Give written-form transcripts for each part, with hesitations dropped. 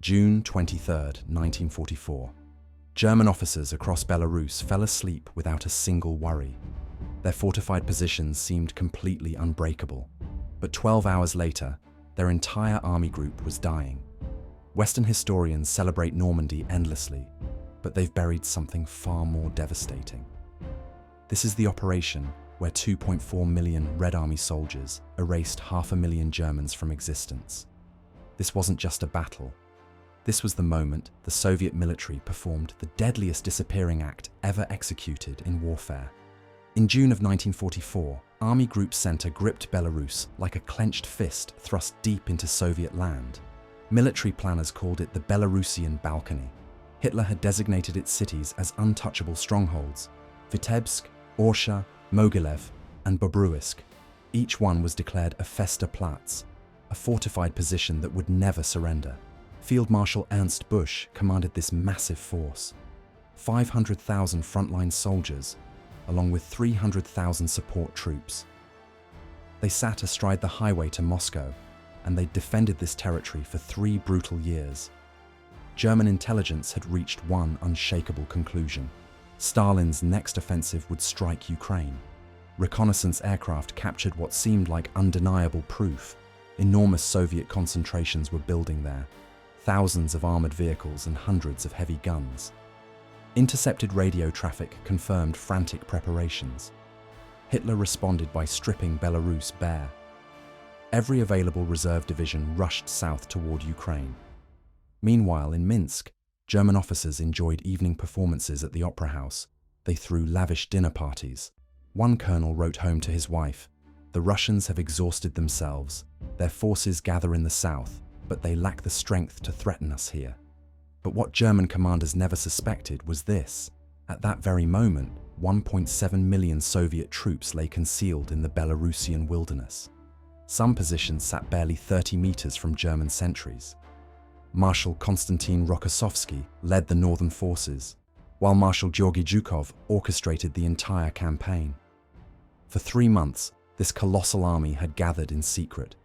June 23, 1944. German officers across Belarus fell asleep without a single worry. Their fortified positions seemed completely unbreakable. But 12 hours later, their entire army group was dying. Western historians celebrate Normandy endlessly, but they've buried something far more devastating. This is the operation where 2.4 million Red Army soldiers erased 500,000 Germans from existence. This wasn't just a battle. This was the moment the Soviet military performed the deadliest disappearing act ever executed in warfare. In June of 1944, Army Group Center gripped Belarus like a clenched fist thrust deep into Soviet land. Military planners called it the Belarusian Balcony. Hitler had designated its cities as untouchable strongholds: Vitebsk, Orsha, Mogilev, and Bobruisk. Each one was declared a Fester Platz, a fortified position that would never surrender. Field Marshal Ernst Busch commanded this massive force. 500,000 frontline soldiers, along with 300,000 support troops. They sat astride the highway to Moscow, and they defended this territory for 3 brutal years. German intelligence had reached one unshakable conclusion: Stalin's next offensive would strike Ukraine. Reconnaissance aircraft captured what seemed like undeniable proof. Enormous Soviet concentrations were building there, thousands of armored vehicles and hundreds of heavy guns. Intercepted radio traffic confirmed frantic preparations. Hitler responded by stripping Belarus bare. Every available reserve division rushed south toward Ukraine. Meanwhile, in Minsk, German officers enjoyed evening performances at the opera house. They threw lavish dinner parties. One colonel wrote home to his wife, "The Russians have exhausted themselves. Their forces gather in the south, but they lack the strength to threaten us here." But what German commanders never suspected was this: at that very moment, 1.7 million Soviet troops lay concealed in the Belarusian wilderness. Some positions sat barely 30 meters from German sentries. Marshal Konstantin Rokossovsky led the northern forces, while Marshal Georgy Zhukov orchestrated the entire campaign. For 3 months, this colossal army had gathered in secret.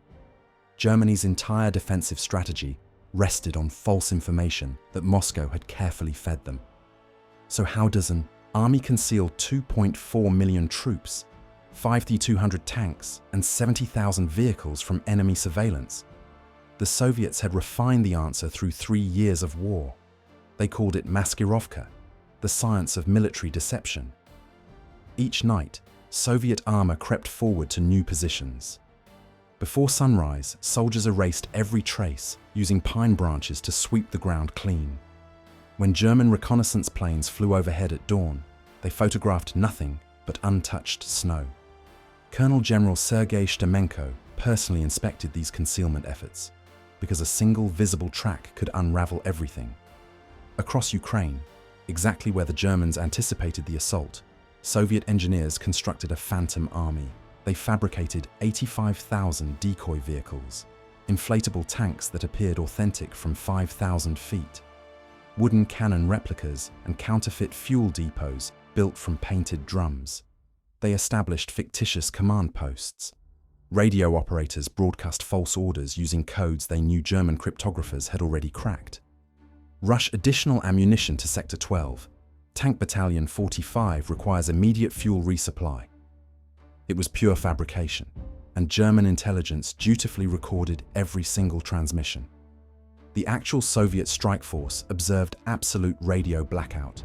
Germany's entire defensive strategy rested on false information that Moscow had carefully fed them. So how does an army conceal 2.4 million troops, 5,200 tanks, and 70,000 vehicles from enemy surveillance? The Soviets had refined the answer through 3 years of war. They called it Maskirovka, the science of military deception. Each night, Soviet armor crept forward to new positions. Before sunrise, soldiers erased every trace, using pine branches to sweep the ground clean. When German reconnaissance planes flew overhead at dawn, they photographed nothing but untouched snow. Colonel General Sergei Stemenko personally inspected these concealment efforts, because a single visible track could unravel everything. Across Ukraine, exactly where the Germans anticipated the assault, Soviet engineers constructed a phantom army. They fabricated 85,000 decoy vehicles, inflatable tanks that appeared authentic from 5,000 feet, wooden cannon replicas and counterfeit fuel depots built from painted drums. They established fictitious command posts. Radio operators broadcast false orders using codes they knew German cryptographers had already cracked. Rush additional ammunition to Sector 12. Tank Battalion 45 requires immediate fuel resupply. It was pure fabrication, and German intelligence dutifully recorded every single transmission. The actual Soviet strike force observed absolute radio blackout.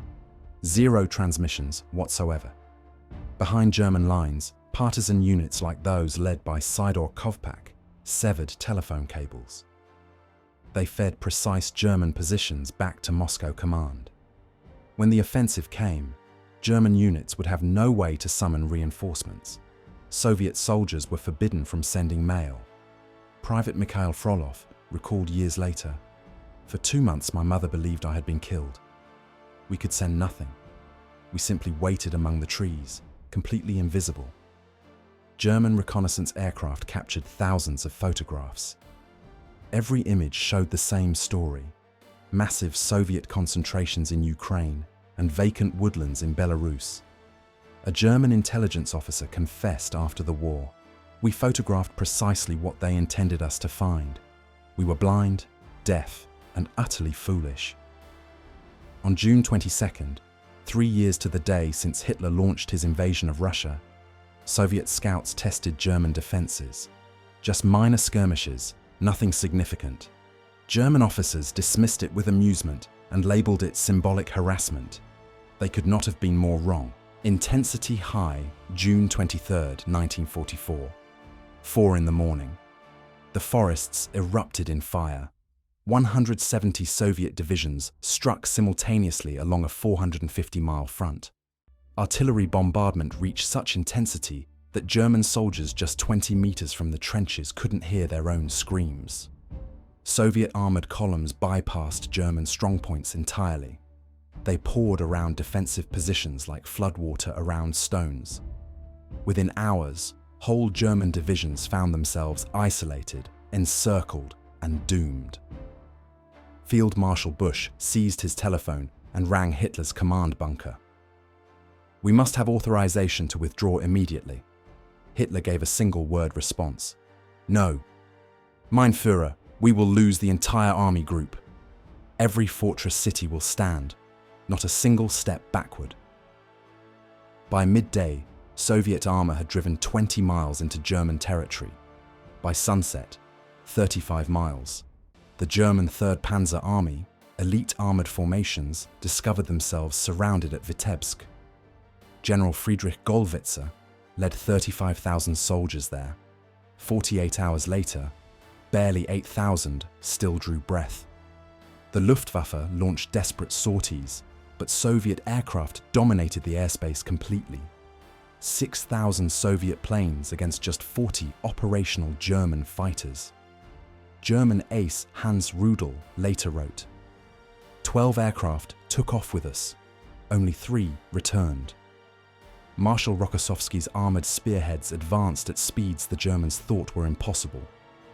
0 transmissions whatsoever. Behind German lines, partisan units like those led by Sidor Kovpak severed telephone cables. They fed precise German positions back to Moscow command. When the offensive came, German units would have no way to summon reinforcements. Soviet soldiers were forbidden from sending mail. Private Mikhail Frolov recalled years later, "For 2 months my mother believed I had been killed. We could send nothing. We simply waited among the trees, completely invisible." German reconnaissance aircraft captured thousands of photographs. Every image showed the same story: massive Soviet concentrations in Ukraine and vacant woodlands in Belarus. A German intelligence officer confessed after the war, "We photographed precisely what they intended us to find. We were blind, deaf, and utterly foolish. On June 22nd, 3 years to the day since Hitler launched his invasion of Russia, Soviet scouts tested German defenses. Just minor skirmishes, nothing significant. German officers dismissed it with amusement and labeled it symbolic harassment. They could not have been more wrong. Intensity high, June 23rd, 1944. 4 in the morning. The forests erupted in fire. 170 Soviet divisions struck simultaneously along a 450-mile front. Artillery bombardment reached such intensity that German soldiers just 20 meters from the trenches couldn't hear their own screams. Soviet armored columns bypassed German strongpoints entirely. They poured around defensive positions like floodwater around stones. Within hours, whole German divisions found themselves isolated, encircled, and doomed. Field Marshal Busch seized his telephone and rang Hitler's command bunker. "We must have authorization to withdraw immediately." Hitler gave a single-word response. "No. Mein Führer, we will lose the entire army group. Every fortress city will stand, not a single step backward." By midday, Soviet armor had driven 20 miles into German territory. By sunset, 35 miles. The German 3rd Panzer Army, elite armored formations, discovered themselves surrounded at Vitebsk. General Friedrich Gollwitzer led 35,000 soldiers there. 48 hours later, barely 8,000 still drew breath. The Luftwaffe launched desperate sorties, but Soviet aircraft dominated the airspace completely. 6,000 Soviet planes against just 40 operational German fighters. German ace Hans Rudel later wrote, "12 aircraft took off with us, only 3 returned." Marshal Rokossovsky's armored spearheads advanced at speeds the Germans thought were impossible.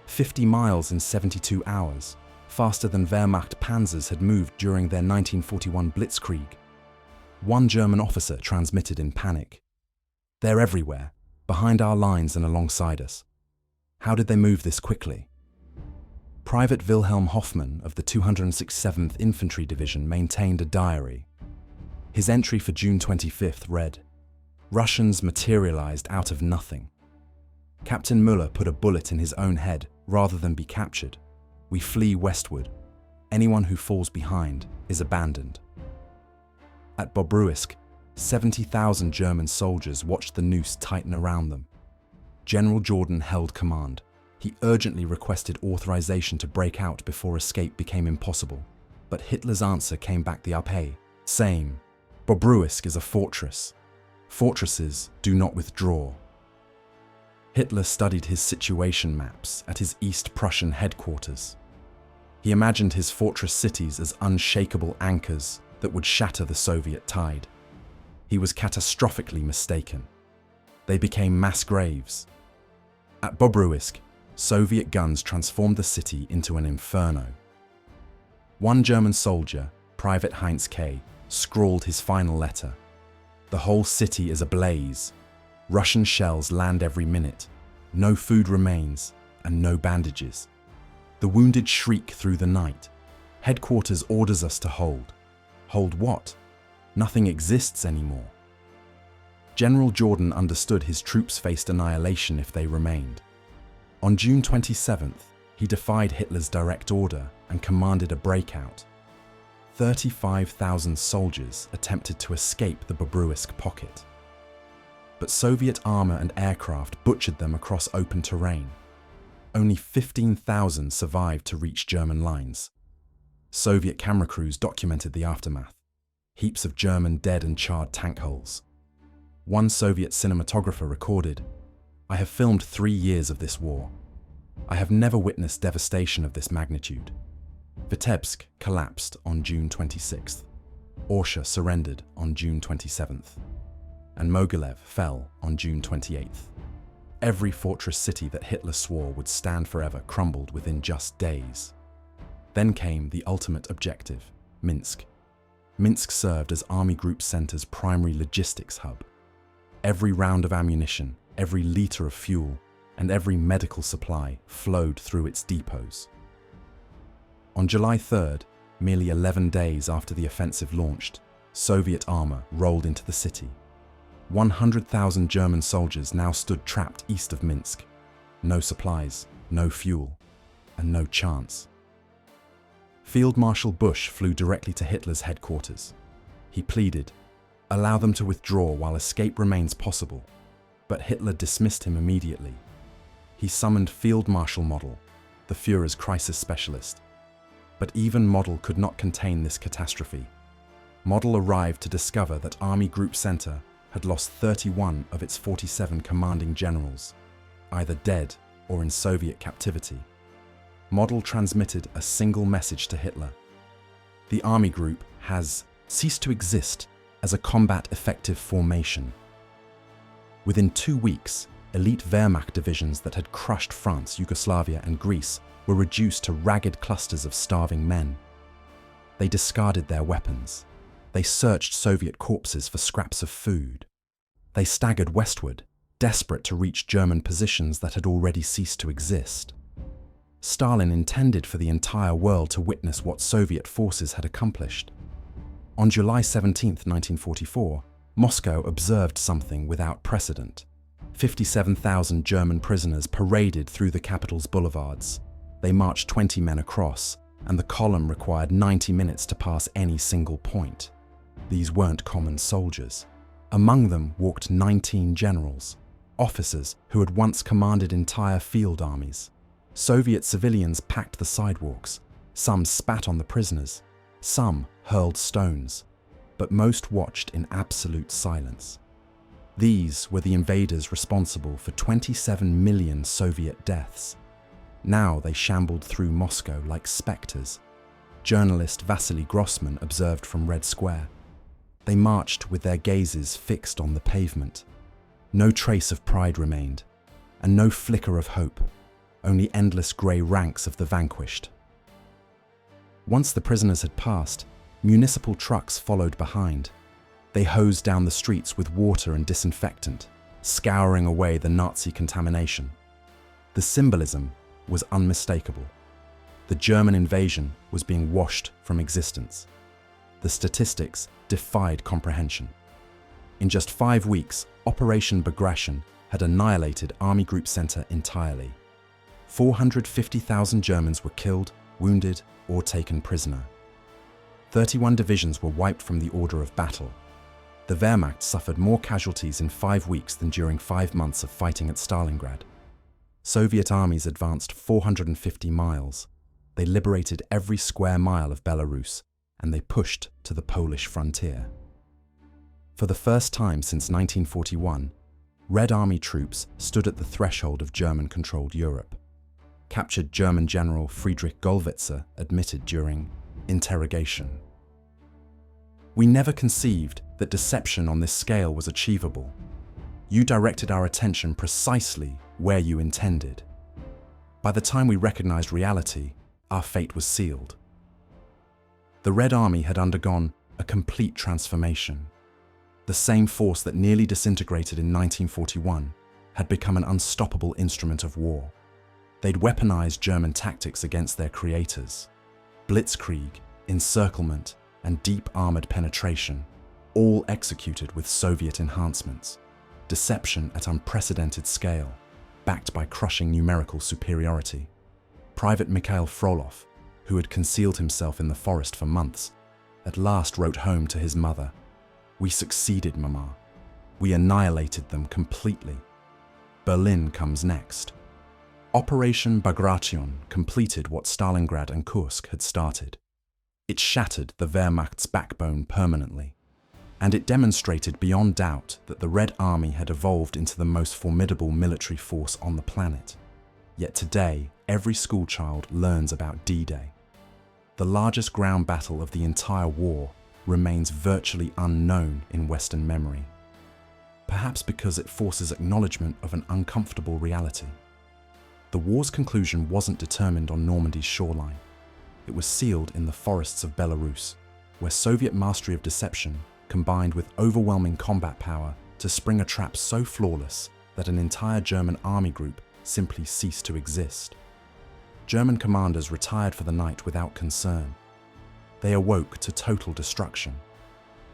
50 miles in 72 hours, faster than Wehrmacht panzers had moved during their 1941 Blitzkrieg. One German officer transmitted in panic, "They're everywhere, behind our lines and alongside us. How did they move this quickly?" Private Wilhelm Hoffmann of the 267th Infantry Division maintained a diary. His entry for June 25th read, "Russians materialized out of nothing. Captain Müller put a bullet in his own head rather than be captured. We flee westward. Anyone who falls behind is abandoned." At Bobruisk, 70,000 German soldiers watched the noose tighten around them. General Jordan held command. He urgently requested authorization to break out before escape became impossible. But Hitler's answer came back the Alpay, saying, "Bobruisk is a fortress. Fortresses do not withdraw." Hitler studied his situation maps at his East Prussian headquarters. He imagined his fortress cities as unshakable anchors that would shatter the Soviet tide. He was catastrophically mistaken. They became mass graves. At Bobruisk, Soviet guns transformed the city into an inferno. One German soldier, Private Heinz K., scrawled his final letter. "The whole city is ablaze. Russian shells land every minute. No food remains, and no bandages. The wounded shriek through the night. Headquarters orders us to hold. Hold what? Nothing exists anymore." General Jordan understood his troops faced annihilation if they remained. On June 27th, he defied Hitler's direct order and commanded a breakout. 35,000 soldiers attempted to escape the Bobruisk pocket. But Soviet armor and aircraft butchered them across open terrain. Only 15,000 survived to reach German lines. Soviet camera crews documented the aftermath. Heaps of German dead and charred tank hulls. One Soviet cinematographer recorded, "I have filmed 3 years of this war. I have never witnessed devastation of this magnitude." Vitebsk collapsed on June 26th. Orsha surrendered on June 27th. And Mogilev fell on June 28th. Every fortress city that Hitler swore would stand forever crumbled within just days. Then came the ultimate objective, Minsk. Minsk served as Army Group Center's primary logistics hub. Every round of ammunition, every liter of fuel, and every medical supply flowed through its depots. On July 3rd, merely 11 days after the offensive launched, Soviet armor rolled into the city. 100,000 German soldiers now stood trapped east of Minsk. No supplies, no fuel, and no chance. Field Marshal Busch flew directly to Hitler's headquarters. He pleaded, "Allow them to withdraw while escape remains possible." But Hitler dismissed him immediately. He summoned Field Marshal Model, the Führer's crisis specialist. But even Model could not contain this catastrophe. Model arrived to discover that Army Group Center had lost 31 of its 47 commanding generals, either dead or in Soviet captivity. Model transmitted a single message to Hitler. The Army Group has ceased to exist as a combat-effective formation. Within 2 weeks, elite Wehrmacht divisions that had crushed France, Yugoslavia, and Greece were reduced to ragged clusters of starving men. They discarded their weapons. They searched Soviet corpses for scraps of food. They staggered westward, desperate to reach German positions that had already ceased to exist. Stalin intended for the entire world to witness what Soviet forces had accomplished. On July 17, 1944, Moscow observed something without precedent. 57,000 German prisoners paraded through the capital's boulevards. They marched 20 men across, and the column required 90 minutes to pass any single point. These weren't common soldiers. Among them walked 19 generals, officers who had once commanded entire field armies. Soviet civilians packed the sidewalks. Some spat on the prisoners. Some hurled stones. But most watched in absolute silence. These were the invaders responsible for 27 million Soviet deaths. Now they shambled through Moscow like specters. Journalist Vasily Grossman observed from Red Square. They marched with their gazes fixed on the pavement. No trace of pride remained, and no flicker of hope, only endless grey ranks of the vanquished. Once the prisoners had passed, municipal trucks followed behind. They hosed down the streets with water and disinfectant, scouring away the Nazi contamination. The symbolism was unmistakable. The German invasion was being washed from existence. The statistics defied comprehension. In just 5 weeks, Operation Bagration had annihilated Army Group Center entirely. 450,000 Germans were killed, wounded, or taken prisoner. 31 divisions were wiped from the order of battle. The Wehrmacht suffered more casualties in 5 weeks than during 5 months of fighting at Stalingrad. Soviet armies advanced 450 miles. They liberated every square mile of Belarus, and they pushed to the Polish frontier. For the first time since 1941, Red Army troops stood at the threshold of German-controlled Europe. Captured German General Friedrich Gollwitzer admitted during interrogation, "We never conceived that deception on this scale was achievable. You directed our attention precisely where you intended. By the time we recognized reality, our fate was sealed." The Red Army had undergone a complete transformation. The same force that nearly disintegrated in 1941 had become an unstoppable instrument of war. They'd weaponized German tactics against their creators. Blitzkrieg, encirclement, and deep armored penetration, all executed with Soviet enhancements. Deception at unprecedented scale, backed by crushing numerical superiority. Private Mikhail Frolov, who had concealed himself in the forest for months, at last wrote home to his mother, "We succeeded, Mama. We annihilated them completely. Berlin comes next." Operation Bagration completed what Stalingrad and Kursk had started. It shattered the Wehrmacht's backbone permanently, and it demonstrated beyond doubt that the Red Army had evolved into the most formidable military force on the planet. Yet today, every schoolchild learns about D-Day. The largest ground battle of the entire war remains virtually unknown in Western memory, perhaps because it forces acknowledgement of an uncomfortable reality. The war's conclusion wasn't determined on Normandy's shoreline. It was sealed in the forests of Belarus, where Soviet mastery of deception combined with overwhelming combat power to spring a trap so flawless that an entire German army group simply ceased to exist. German commanders retired for the night without concern. They awoke to total destruction.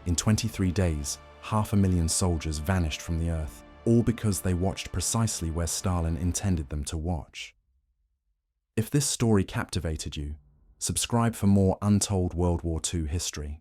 In 23 days, 500,000 soldiers vanished from the earth, all because they watched precisely where Stalin intended them to watch. If this story captivated you, subscribe for more untold World War II history.